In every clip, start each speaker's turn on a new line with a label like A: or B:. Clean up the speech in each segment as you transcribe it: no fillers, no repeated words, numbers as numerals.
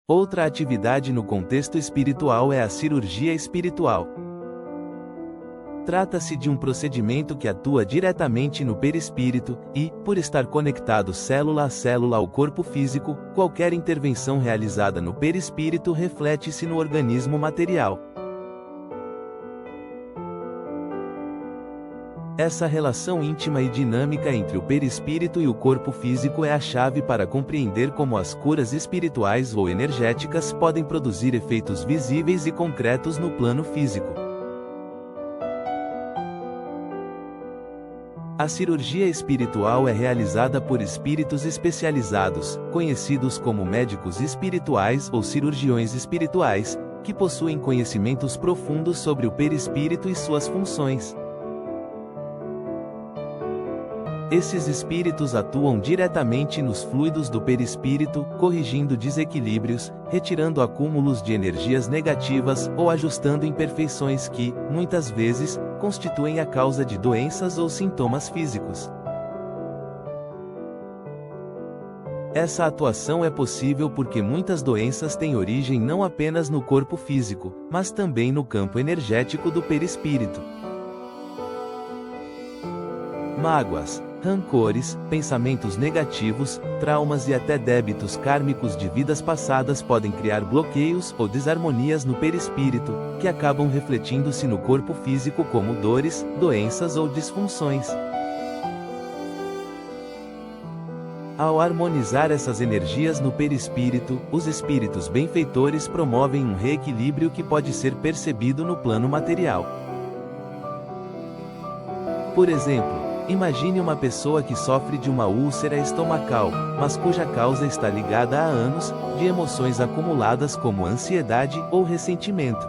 A: Outra atividade no contexto espiritual é a cirurgia espiritual. Trata-se de um procedimento que atua diretamente no perispírito e, por estar conectado célula a célula ao corpo físico, qualquer intervenção realizada no perispírito reflete-se no organismo material. Essa relação íntima e dinâmica entre o perispírito e o corpo físico é a chave para compreender como as curas espirituais ou energéticas podem produzir efeitos visíveis e concretos no plano físico. A cirurgia espiritual é realizada por espíritos especializados, conhecidos como médicos espirituais ou cirurgiões espirituais, que possuem conhecimentos profundos sobre o perispírito e suas funções. Esses espíritos atuam diretamente nos fluidos do perispírito, corrigindo desequilíbrios, retirando acúmulos de energias negativas ou ajustando imperfeições que, muitas vezes, constituem a causa de doenças ou sintomas físicos. Essa atuação é possível porque muitas doenças têm origem não apenas no corpo físico, mas também no campo energético do perispírito. Mágoas, rancores, pensamentos negativos, traumas e até débitos kármicos de vidas passadas podem criar bloqueios ou desarmonias no perispírito, que acabam refletindo-se no corpo físico como dores, doenças ou disfunções. Ao harmonizar essas energias no perispírito, os espíritos benfeitores promovem um reequilíbrio que pode ser percebido no plano material. Por exemplo, imagine uma pessoa que sofre de uma úlcera estomacal, mas cuja causa está ligada há anos, de emoções acumuladas como ansiedade ou ressentimento.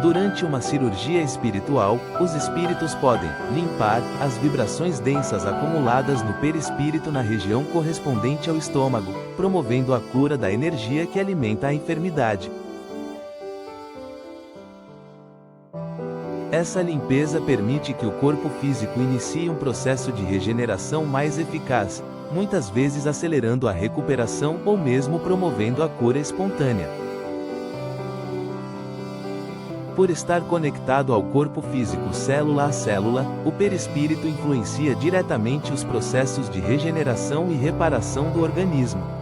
A: Durante uma cirurgia espiritual, os espíritos podem limpar as vibrações densas acumuladas no perispírito na região correspondente ao estômago, promovendo a cura da energia que alimenta a enfermidade. Essa limpeza permite que o corpo físico inicie um processo de regeneração mais eficaz, muitas vezes acelerando a recuperação ou mesmo promovendo a cura espontânea. Por estar conectado ao corpo físico célula a célula, o perispírito influencia diretamente os processos de regeneração e reparação do organismo.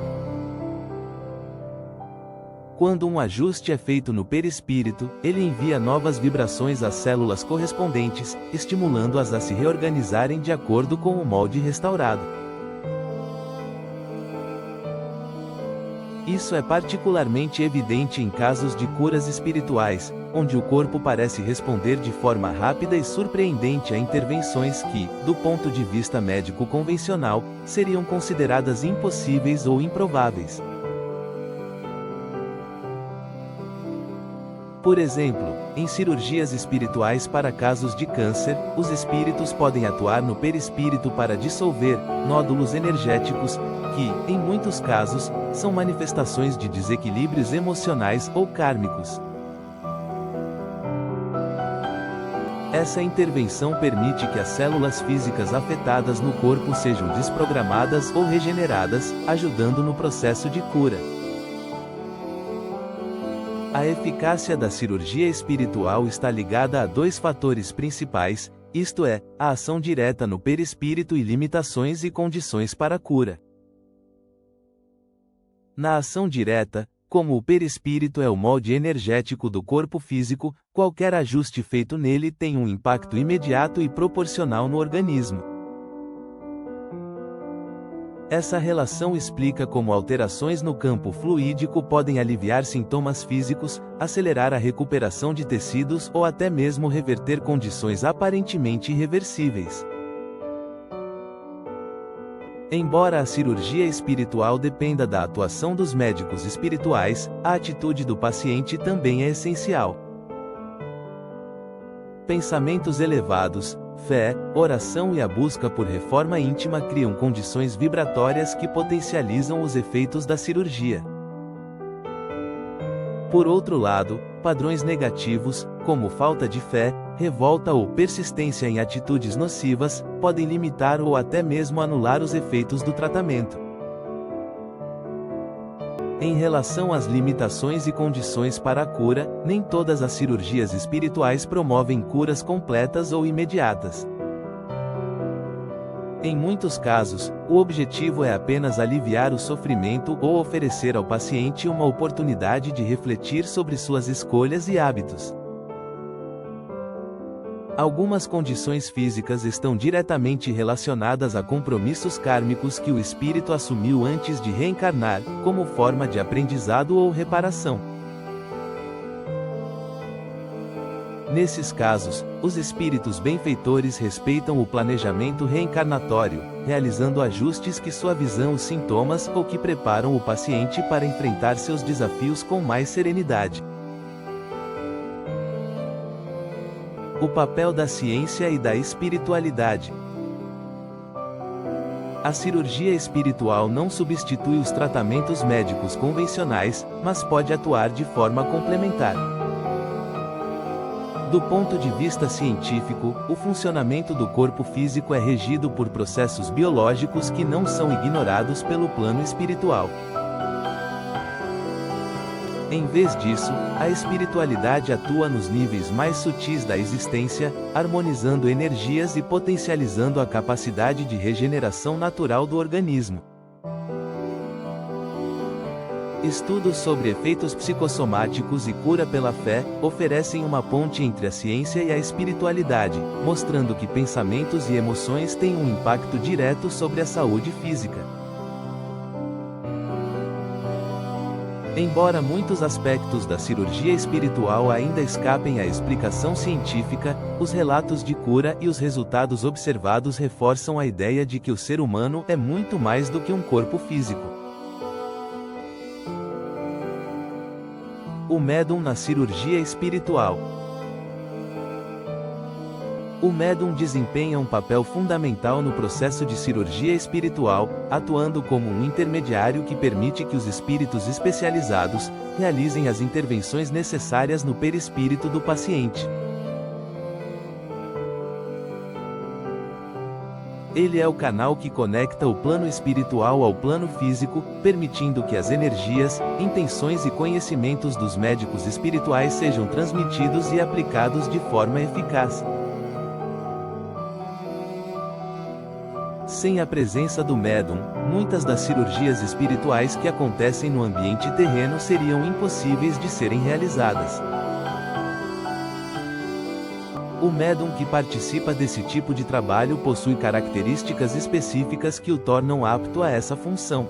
A: Quando um ajuste é feito no perispírito, ele envia novas vibrações às células correspondentes, estimulando-as a se reorganizarem de acordo com o molde restaurado. Isso é particularmente evidente em casos de curas espirituais, onde o corpo parece responder de forma rápida e surpreendente a intervenções que, do ponto de vista médico convencional, seriam consideradas impossíveis ou improváveis. Por exemplo, em cirurgias espirituais para casos de câncer, os espíritos podem atuar no perispírito para dissolver nódulos energéticos, que, em muitos casos, são manifestações de desequilíbrios emocionais ou kármicos. Essa intervenção permite que as células físicas afetadas no corpo sejam desprogramadas ou regeneradas, ajudando no processo de cura. A eficácia da cirurgia espiritual está ligada a dois fatores principais, isto é, a ação direta no perispírito e limitações e condições para a cura. Na ação direta, como o perispírito é o molde energético do corpo físico, qualquer ajuste feito nele tem um impacto imediato e proporcional no organismo. Essa relação explica como alterações no campo fluídico podem aliviar sintomas físicos, acelerar a recuperação de tecidos ou até mesmo reverter condições aparentemente irreversíveis. Embora a cirurgia espiritual dependa da atuação dos médicos espirituais, a atitude do paciente também é essencial. Pensamentos elevados, fé, oração e a busca por reforma íntima criam condições vibratórias que potencializam os efeitos da cirurgia. Por outro lado, padrões negativos, como falta de fé, revolta ou persistência em atitudes nocivas, podem limitar ou até mesmo anular os efeitos do tratamento. Em relação às limitações e condições para a cura, nem todas as cirurgias espirituais promovem curas completas ou imediatas. Em muitos casos, o objetivo é apenas aliviar o sofrimento ou oferecer ao paciente uma oportunidade de refletir sobre suas escolhas e hábitos. Algumas condições físicas estão diretamente relacionadas a compromissos kármicos que o espírito assumiu antes de reencarnar, como forma de aprendizado ou reparação. Nesses casos, os espíritos benfeitores respeitam o planejamento reencarnatório, realizando ajustes que suavizam os sintomas ou que preparam o paciente para enfrentar seus desafios com mais serenidade. O papel da ciência e da espiritualidade. A cirurgia espiritual não substitui os tratamentos médicos convencionais, mas pode atuar de forma complementar. Do ponto de vista científico, o funcionamento do corpo físico é regido por processos biológicos que não são ignorados pelo plano espiritual. Em vez disso, a espiritualidade atua nos níveis mais sutis da existência, harmonizando energias e potencializando a capacidade de regeneração natural do organismo. Estudos sobre efeitos psicossomáticos e cura pela fé oferecem uma ponte entre a ciência e a espiritualidade, mostrando que pensamentos e emoções têm um impacto direto sobre a saúde física. Embora muitos aspectos da cirurgia espiritual ainda escapem à explicação científica, os relatos de cura e os resultados observados reforçam a ideia de que o ser humano é muito mais do que um corpo físico. O médium na cirurgia espiritual. O médium desempenha um papel fundamental no processo de cirurgia espiritual, atuando como um intermediário que permite que os espíritos especializados realizem as intervenções necessárias no perispírito do paciente. Ele é o canal que conecta o plano espiritual ao plano físico, permitindo que as energias, intenções e conhecimentos dos médicos espirituais sejam transmitidos e aplicados de forma eficaz. Sem a presença do médium, muitas das cirurgias espirituais que acontecem no ambiente terreno seriam impossíveis de serem realizadas. O médium que participa desse tipo de trabalho possui características específicas que o tornam apto a essa função.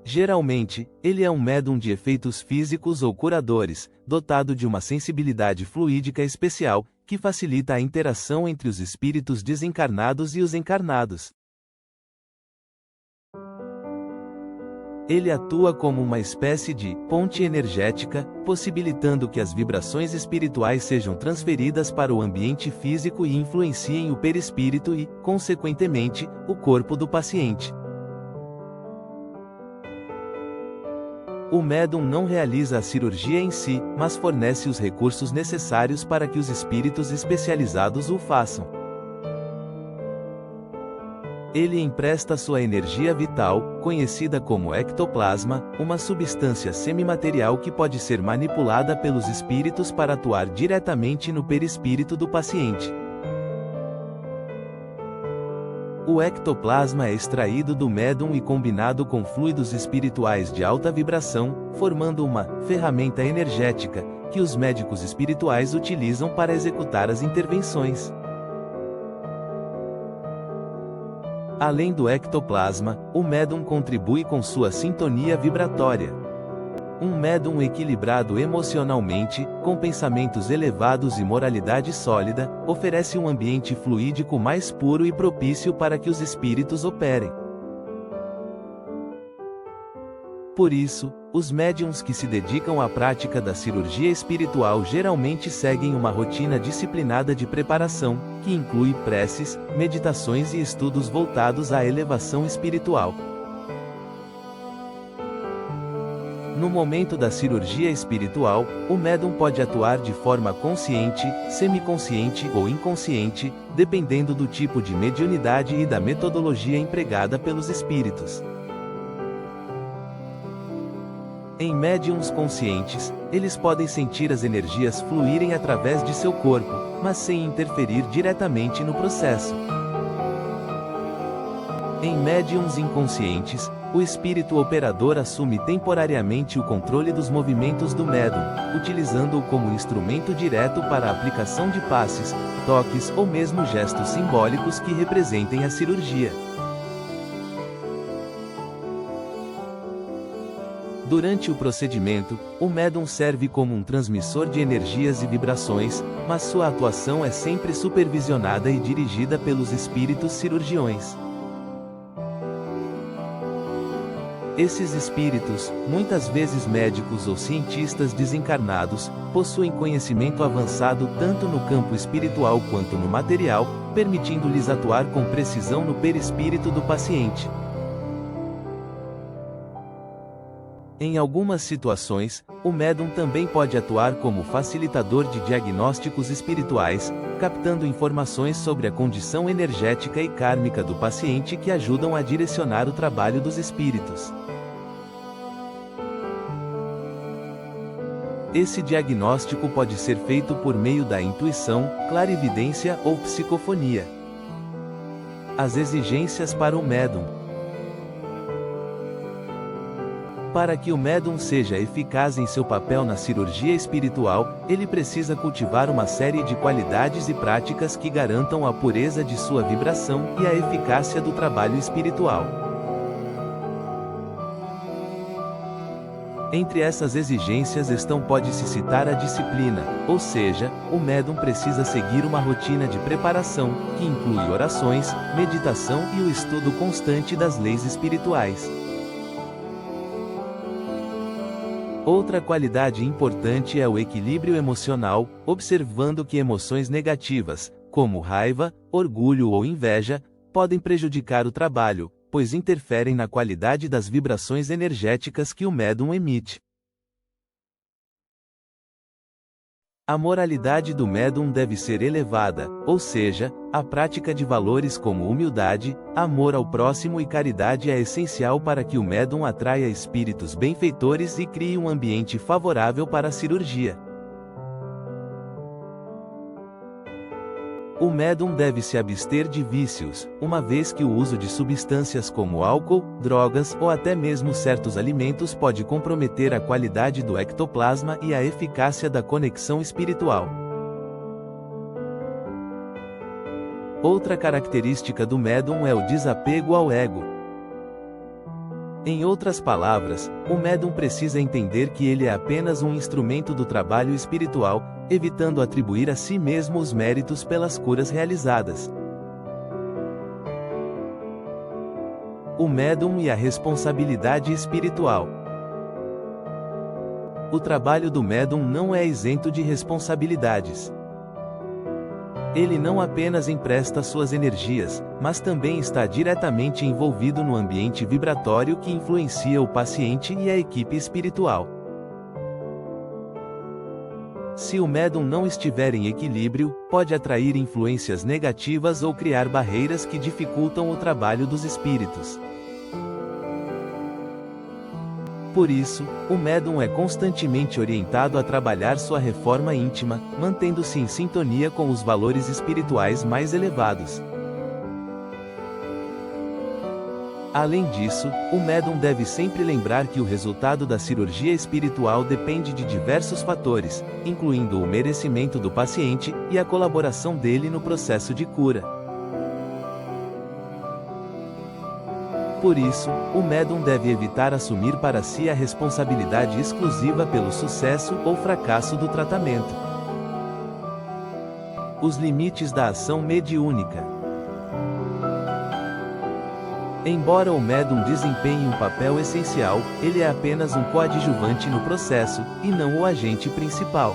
A: Geralmente, ele é um médium de efeitos físicos ou curadores, dotado de uma sensibilidade fluídica especial, que facilita a interação entre os espíritos desencarnados e os encarnados. Ele atua como uma espécie de ponte energética, possibilitando que as vibrações espirituais sejam transferidas para o ambiente físico e influenciem o perispírito e, consequentemente, o corpo do paciente. O médium não realiza a cirurgia em si, mas fornece os recursos necessários para que os espíritos especializados o façam. Ele empresta sua energia vital, conhecida como ectoplasma, uma substância semimaterial que pode ser manipulada pelos espíritos para atuar diretamente no perispírito do paciente. O ectoplasma é extraído do médium e combinado com fluidos espirituais de alta vibração, formando uma ferramenta energética, que os médicos espirituais utilizam para executar as intervenções. Além do ectoplasma, o médium contribui com sua sintonia vibratória. Um médium equilibrado emocionalmente, com pensamentos elevados e moralidade sólida, oferece um ambiente fluídico mais puro e propício para que os espíritos operem. Por isso, os médiuns que se dedicam à prática da cirurgia espiritual geralmente seguem uma rotina disciplinada de preparação, que inclui preces, meditações e estudos voltados à elevação espiritual. No momento da cirurgia espiritual, o médium pode atuar de forma consciente, semiconsciente ou inconsciente, dependendo do tipo de mediunidade e da metodologia empregada pelos espíritos. Em médiums conscientes, eles podem sentir as energias fluírem através de seu corpo, mas sem interferir diretamente no processo. Em médiums inconscientes, o espírito operador assume temporariamente o controle dos movimentos do médium, utilizando-o como instrumento direto para a aplicação de passes, toques ou mesmo gestos simbólicos que representem a cirurgia. Durante o procedimento, o médium serve como um transmissor de energias e vibrações, mas sua atuação é sempre supervisionada e dirigida pelos espíritos cirurgiões. Esses espíritos, muitas vezes médicos ou cientistas desencarnados, possuem conhecimento avançado tanto no campo espiritual quanto no material, permitindo-lhes atuar com precisão no perispírito do paciente. Em algumas situações, o médium também pode atuar como facilitador de diagnósticos espirituais, captando informações sobre a condição energética e kármica do paciente que ajudam a direcionar o trabalho dos espíritos. Esse diagnóstico pode ser feito por meio da intuição, clarividência ou psicofonia. As exigências para o médium. Para que o médium seja eficaz em seu papel na cirurgia espiritual, ele precisa cultivar uma série de qualidades e práticas que garantam a pureza de sua vibração e a eficácia do trabalho espiritual. Entre essas exigências pode-se citar a disciplina, ou seja, o médium precisa seguir uma rotina de preparação, que inclui orações, meditação e o estudo constante das leis espirituais. Outra qualidade importante é o equilíbrio emocional, observando que emoções negativas, como raiva, orgulho ou inveja, podem prejudicar o trabalho, pois interferem na qualidade das vibrações energéticas que o médium emite. A moralidade do médium deve ser elevada, ou seja, a prática de valores como humildade, amor ao próximo e caridade é essencial para que o médium atraia espíritos benfeitores e crie um ambiente favorável para a cirurgia. O médium deve se abster de vícios, uma vez que o uso de substâncias como álcool, drogas ou até mesmo certos alimentos pode comprometer a qualidade do ectoplasma e a eficácia da conexão espiritual. Outra característica do médium é o desapego ao ego. Em outras palavras, o médium precisa entender que ele é apenas um instrumento do trabalho espiritual, evitando atribuir a si mesmo os méritos pelas curas realizadas. O médium e a responsabilidade espiritual. O trabalho do médium não é isento de responsabilidades. Ele não apenas empresta suas energias, mas também está diretamente envolvido no ambiente vibratório que influencia o paciente e a equipe espiritual. Se o médium não estiver em equilíbrio, pode atrair influências negativas ou criar barreiras que dificultam o trabalho dos espíritos. Por isso, o médium é constantemente orientado a trabalhar sua reforma íntima, mantendo-se em sintonia com os valores espirituais mais elevados. Além disso, o médium deve sempre lembrar que o resultado da cirurgia espiritual depende de diversos fatores, incluindo o merecimento do paciente e a colaboração dele no processo de cura. Por isso, o médium deve evitar assumir para si a responsabilidade exclusiva pelo sucesso ou fracasso do tratamento. Os limites da ação mediúnica. Embora o médium desempenhe um papel essencial, ele é apenas um coadjuvante no processo, e não o agente principal.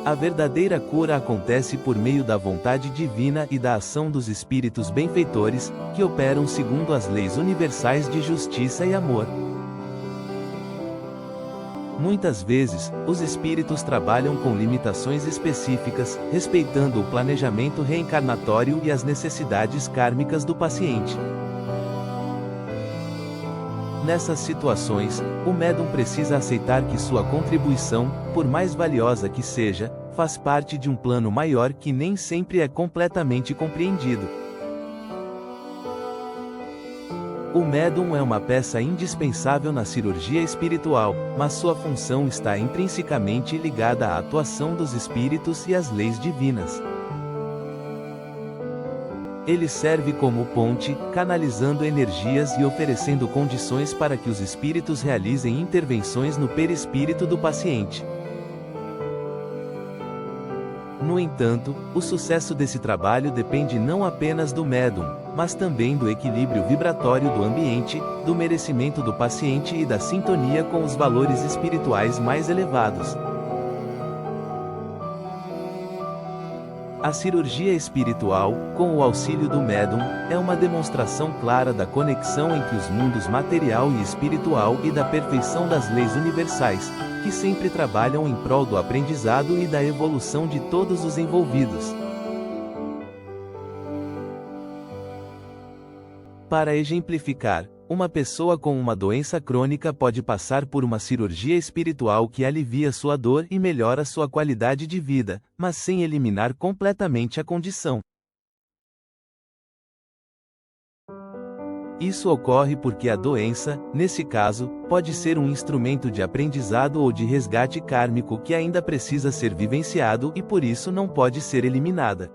A: A verdadeira cura acontece por meio da vontade divina e da ação dos espíritos benfeitores, que operam segundo as leis universais de justiça e amor. Muitas vezes, os espíritos trabalham com limitações específicas, respeitando o planejamento reencarnatório e as necessidades kármicas do paciente. Nessas situações, o médium precisa aceitar que sua contribuição, por mais valiosa que seja, faz parte de um plano maior que nem sempre é completamente compreendido. O médium é uma peça indispensável na cirurgia espiritual, mas sua função está intrinsecamente ligada à atuação dos espíritos e às leis divinas. Ele serve como ponte, canalizando energias e oferecendo condições para que os espíritos realizem intervenções no perispírito do paciente. No entanto, o sucesso desse trabalho depende não apenas do médium, mas também do equilíbrio vibratório do ambiente, do merecimento do paciente e da sintonia com os valores espirituais mais elevados. A cirurgia espiritual, com o auxílio do médium, é uma demonstração clara da conexão entre os mundos material e espiritual e da perfeição das leis universais, que sempre trabalham em prol do aprendizado e da evolução de todos os envolvidos. Para exemplificar, uma pessoa com uma doença crônica pode passar por uma cirurgia espiritual que alivia sua dor e melhora sua qualidade de vida, mas sem eliminar completamente a condição. Isso ocorre porque a doença, nesse caso, pode ser um instrumento de aprendizado ou de resgate kármico que ainda precisa ser vivenciado e por isso não pode ser eliminada.